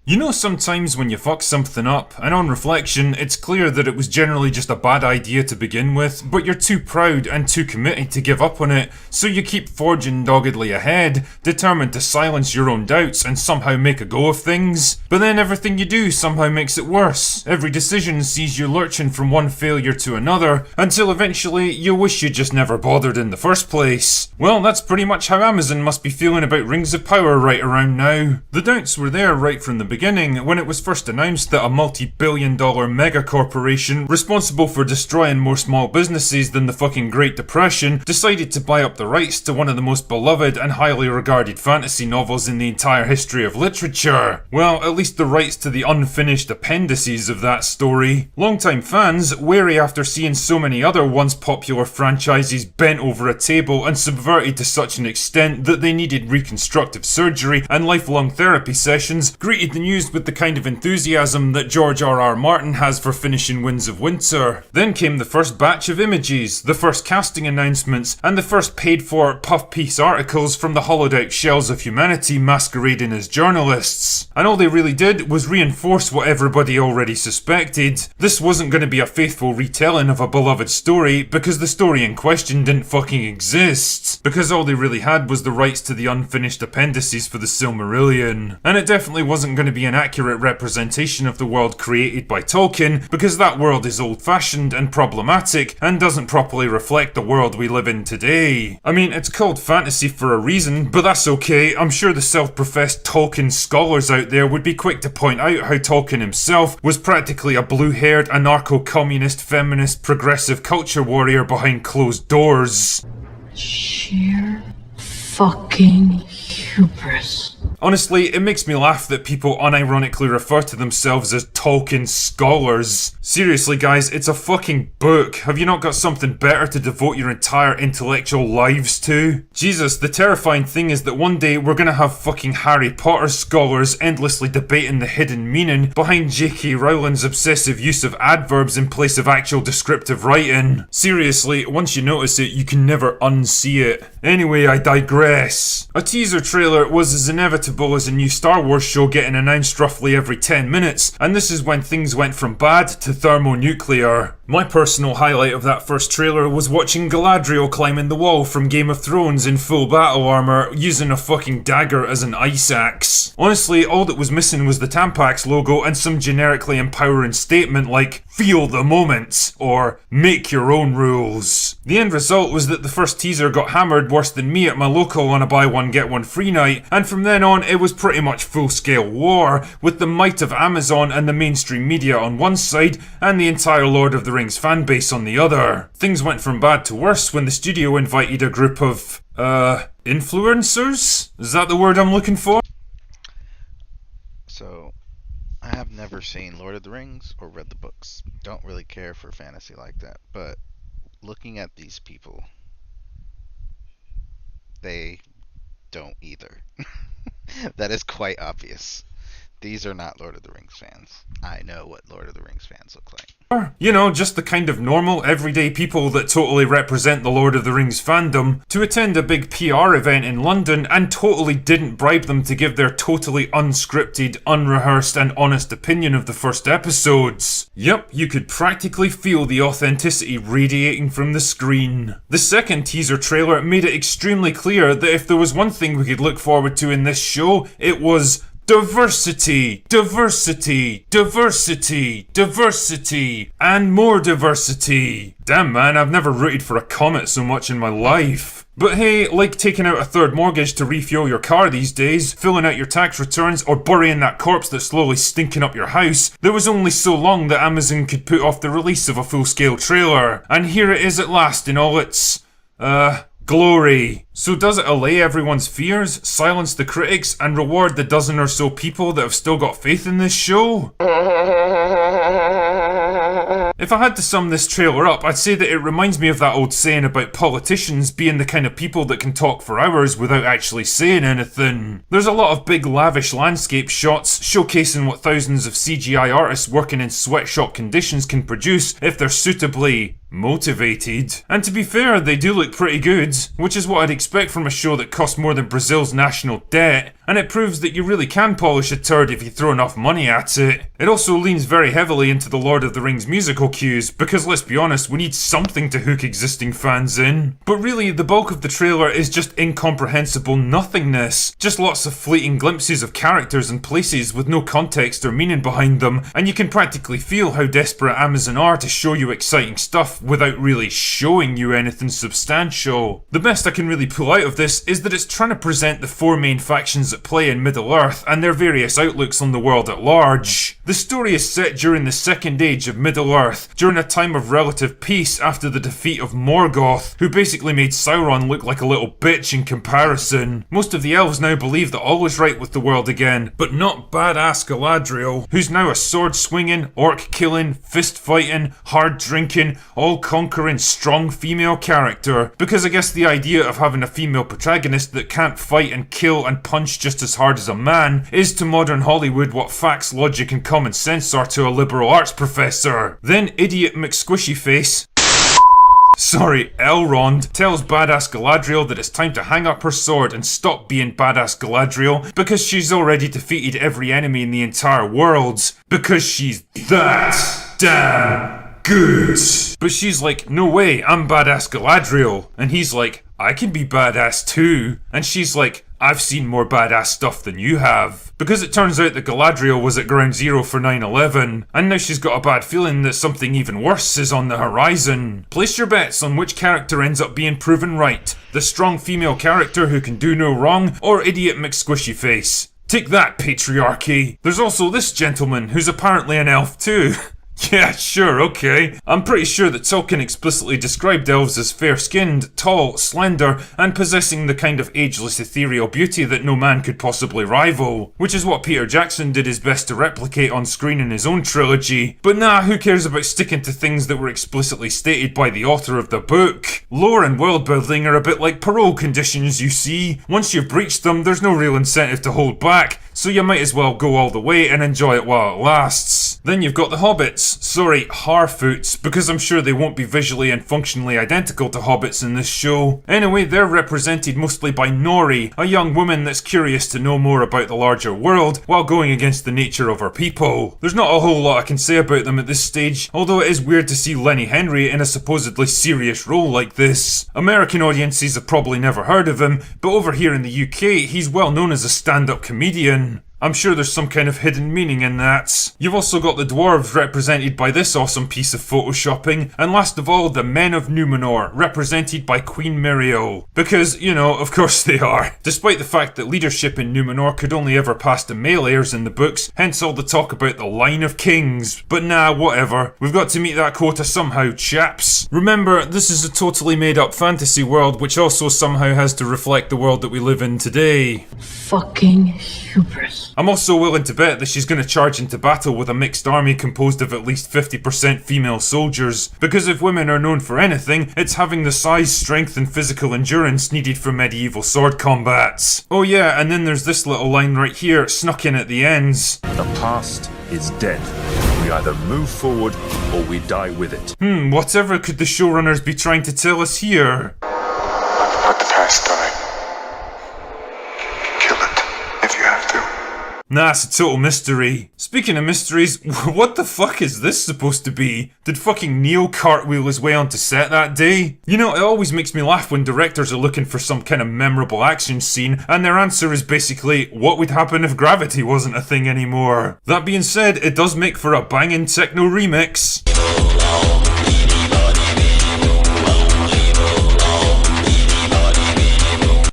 You know, sometimes when you fuck something up, and on reflection, it's clear that it was generally just a bad idea to begin with, but you're too proud and too committed to give up on it, so you keep forging doggedly ahead, determined to silence your own doubts and somehow make a go of things. But then everything you do somehow makes it worse. Every decision sees you lurching from one failure to another, until eventually you wish you just never bothered in the first place. Well, that's pretty much how Amazon must be feeling about Rings of Power right around now. The doubts were there right from the beginning when it was first announced that a multi-billion-dollar mega corporation responsible for destroying more small businesses than the fucking Great Depression decided to buy up the rights to one of the most beloved and highly regarded fantasy novels in the entire history of literature. Well, at least the rights to the unfinished appendices of that story. Longtime fans, wary after seeing so many other once popular franchises bent over a table and subverted to such an extent that they needed reconstructive surgery and lifelong therapy sessions, greeted the news with the kind of enthusiasm that George R.R. Martin has for finishing Winds of Winter. Then came the first batch of images, the first casting announcements, and the first paid-for puff-piece articles from the hollowed-out shells of humanity masquerading as journalists. And all they really did was reinforce what everybody already suspected. This wasn't going to be a faithful retelling of a beloved story, because the story in question didn't fucking exist. Because all they really had was the rights to the unfinished appendices for the Silmarillion. And it definitely wasn't going to be an accurate representation of the world created by Tolkien, because that world is old-fashioned and problematic and doesn't properly reflect the world we live in today. I mean, it's called fantasy for a reason, but that's okay. I'm sure the self-professed Tolkien scholars out there would be quick to point out how Tolkien himself was practically a blue-haired anarcho-communist feminist progressive culture warrior behind closed doors. Sheer fucking hubris. Honestly, it makes me laugh that people unironically refer to themselves as Tolkien scholars. Seriously guys, it's a fucking book. Have you not got something better to devote your entire intellectual lives to? Jesus, the terrifying thing is that one day we're gonna have fucking Harry Potter scholars endlessly debating the hidden meaning behind J.K. Rowling's obsessive use of adverbs in place of actual descriptive writing. Seriously, once you notice it, you can never unsee it. Anyway, I digress. A teaser trailer was as inevitable as a new Star Wars show getting announced roughly every 10 minutes, and this is when things went from bad to thermonuclear. My personal highlight of that first trailer was watching Galadriel climbing the wall from Game of Thrones in full battle armor, using a fucking dagger as an ice axe. Honestly, all that was missing was the Tampax logo and some generically empowering statement like, "Feel the moment," or "Make your own rules." The end result was that the first teaser got hammered worse than me at my local on a buy one get one free night, and from then on it was pretty much full-scale war, with the might of Amazon and the mainstream media on one side, and the entire Lord of the Rings fanbase on the other. Things went from bad to worse when the studio invited a group of, influencers? Is that the word I'm looking for? So, I have never seen Lord of the Rings or read the books. Don't really care for fantasy like that, but looking at these people, they don't either. That is quite obvious. These are not Lord of the Rings fans. I know what Lord of the Rings fans look like. You know, just the kind of normal, everyday people that totally represent the Lord of the Rings fandom, to attend a big PR event in London and totally didn't bribe them to give their totally unscripted, unrehearsed and honest opinion of the first episodes. Yep, you could practically feel the authenticity radiating from the screen. The second teaser trailer made it extremely clear that if there was one thing we could look forward to in this show, it was diversity, diversity, diversity, diversity, and more diversity. Damn man, I've never rooted for a comet so much in my life. But hey, like taking out a third mortgage to refuel your car these days, filling out your tax returns, or burying that corpse that's slowly stinking up your house, there was only so long that Amazon could put off the release of a full-scale trailer. And here it is at last in all its, glory. So does it allay everyone's fears, silence the critics, and reward the dozen or so people that have still got faith in this show? If I had to sum this trailer up, I'd say that it reminds me of that old saying about politicians being the kind of people that can talk for hours without actually saying anything. There's a lot of big lavish landscape shots showcasing what thousands of CGI artists working in sweatshop conditions can produce if they're suitably motivated. And to be fair, they do look pretty good, which is what I'd expect from a show that costs more than Brazil's national debt, and it proves that you really can polish a turd if you throw enough money at it. It also leans very heavily into the Lord of the Rings musical cues, because let's be honest, we need something to hook existing fans in. But really, the bulk of the trailer is just incomprehensible nothingness, just lots of fleeting glimpses of characters and places with no context or meaning behind them, and you can practically feel how desperate Amazon are to show you exciting stuff without really showing you anything substantial. The best I can really pull out of this is that it's trying to present the four main factions at play in Middle-earth and their various outlooks on the world at large. The story is set during the Second Age of Middle-earth, during a time of relative peace after the defeat of Morgoth, who basically made Sauron look like a little bitch in comparison. Most of the elves now believe that all is right with the world again, but not badass Galadriel, who's now a sword-swinging, orc-killing, fist-fighting, hard-drinking, all-conquering, strong female character. Because I guess the idea of having a female protagonist that can't fight and kill and punch just as hard as a man is to modern Hollywood what facts, logic and common sense are to a liberal arts professor. Then idiot McSquishyface, sorry, Elrond, tells badass Galadriel that it's time to hang up her sword and stop being badass Galadriel because she's already defeated every enemy in the entire world. Because she's that damn good. But she's like, no way, I'm badass Galadriel. And he's like, I can be badass too. And she's like, I've seen more badass stuff than you have. Because it turns out that Galadriel was at ground zero for 9/11, and now she's got a bad feeling that something even worse is on the horizon. Place your bets on which character ends up being proven right. The strong female character who can do no wrong, or idiot McSquishyface. Take that, patriarchy. There's also this gentleman who's apparently an elf too. Yeah, sure, okay. I'm pretty sure that Tolkien explicitly described elves as fair-skinned, tall, slender, and possessing the kind of ageless ethereal beauty that no man could possibly rival, which is what Peter Jackson did his best to replicate on screen in his own trilogy. But nah, who cares about sticking to things that were explicitly stated by the author of the book? Lore and world building are a bit like parole conditions, you see. Once you've breached them, there's no real incentive to hold back, so you might as well go all the way and enjoy it while it lasts. Then you've got the hobbits. Sorry, Harfoots, because I'm sure they won't be visually and functionally identical to hobbits in this show. Anyway, they're represented mostly by Nori, a young woman that's curious to know more about the larger world while going against the nature of her people. There's not a whole lot I can say about them at this stage, although it is weird to see Lenny Henry in a supposedly serious role like this. American audiences have probably never heard of him, but over here in the UK, he's well known as a stand-up comedian. I'm sure there's some kind of hidden meaning in that. You've also got the dwarves represented by this awesome piece of photoshopping, and last of all, the men of Numenor, represented by Queen Miriel. Because, you know, of course they are. Despite the fact that leadership in Numenor could only ever pass to male heirs in the books, hence all the talk about the line of kings. But nah, whatever. We've got to meet that quota somehow, chaps. Remember, this is a totally made up fantasy world, which also somehow has to reflect the world that we live in today. Fucking hubris. I'm also willing to bet that she's going to charge into battle with a mixed army composed of at least 50% female soldiers, because if women are known for anything, it's having the size, strength and physical endurance needed for medieval sword combats. Oh yeah, and then there's this little line right here, snuck in at the ends. The past is dead. We either move forward or we die with it. Whatever could the showrunners be trying to tell us here? Let the past die. Kill it, if you have to. Nah, it's a total mystery. Speaking of mysteries, what the fuck is this supposed to be? Did fucking Neo cartwheel his way onto set that day? You know, it always makes me laugh when directors are looking for some kind of memorable action scene, and their answer is basically, what would happen if gravity wasn't a thing anymore? That being said, it does make for a banging techno remix.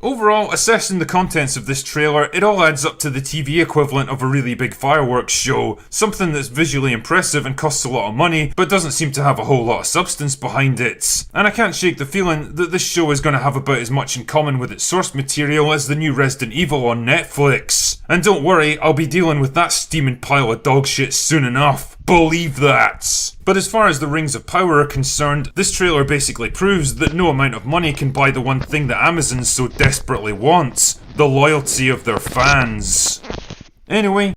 Overall, assessing the contents of this trailer, it all adds up to the TV equivalent of a really big fireworks show. Something that's visually impressive and costs a lot of money, but doesn't seem to have a whole lot of substance behind it. And I can't shake the feeling that this show is going to have about as much in common with its source material as the new Resident Evil on Netflix. And don't worry, I'll be dealing with that steaming pile of dog shit soon enough. Believe that! But as far as the Rings of Power are concerned, this trailer basically proves that no amount of money can buy the one thing that Amazon so desperately wants: the loyalty of their fans. Anyway,